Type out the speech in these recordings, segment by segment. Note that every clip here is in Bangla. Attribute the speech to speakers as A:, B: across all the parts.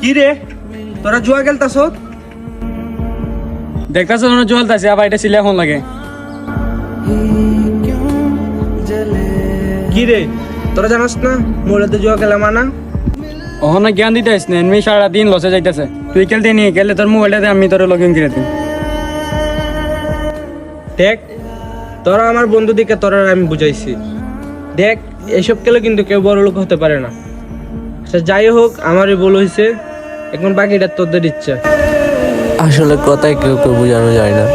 A: কি রে তোরা জুয়া খেলতাছ?
B: দেখতাছ না জলতাছে, আবার এটা ছিলে এখন লাগে।
A: কি রে তোরা জানাস না মোবাইলে জুয়া খেলা মানা?
B: ওখানে জ্ঞান দিতে আসিস না, এমনি সারাদিন লসে যাইতেছে। তুই খেলতে নিয়ে গেলে তোর মোবাইলটাতে আমি তোর লগ ইন করে দিই।
A: দেখ তোরা আমার বন্ধু দিকে তোরা আমি বুঝাইছি। দেখ এসব খেলে কিন্তু কেউ বড় লোক হতে পারে না। আচ্ছা যাই হোক, আমারই ভুল হয়েছে, এখন বাকিটা তোদের ইচ্ছা।
C: আসলে কথায় কেউ কেউ বোঝানো যায় না,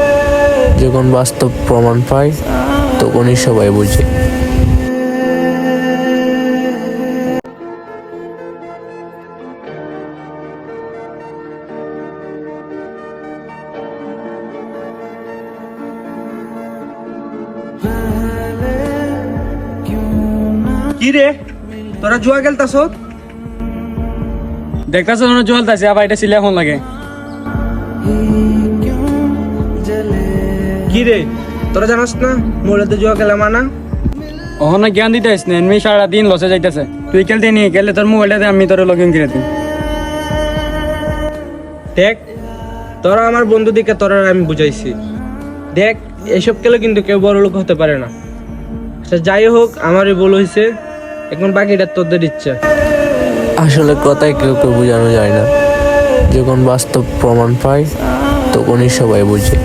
C: যখন বাস্তব প্রমাণ পায় তখনই সবাই বুঝে।
A: কি রে তোরা জুয়া খেলতাছ?
B: দেখতাছ না জলতাছে, আবার এটা ছিলে এখন লাগে।
A: কি রে তোরা জানাস না মোবাইলে জুয়া খেলা মানা?
B: ওখানে জ্ঞান দিতে আসিস না, এমনি সারাদিন লসে যাইতেছে। তুই খেলতে নিয়ে গেলে তোর মোবাইলটাতে আমি তোর লগ ইন করে দিই।
A: দেখ তোরা আমার বন্ধু দিকে তোরা আমি বুঝাইছি। দেখ এসব খেলে কিন্তু কেউ বড় লোক হতে পারে না। আচ্ছা যাই হোক, আমারই ভুল হয়েছে, এখন বাকিটা তোদের ইচ্ছা।
C: আসলে কথায় কেউ কেউ বোঝানো যায় না, যখন বাস্তব প্রমাণ পায় তখনই সবাই বুঝে।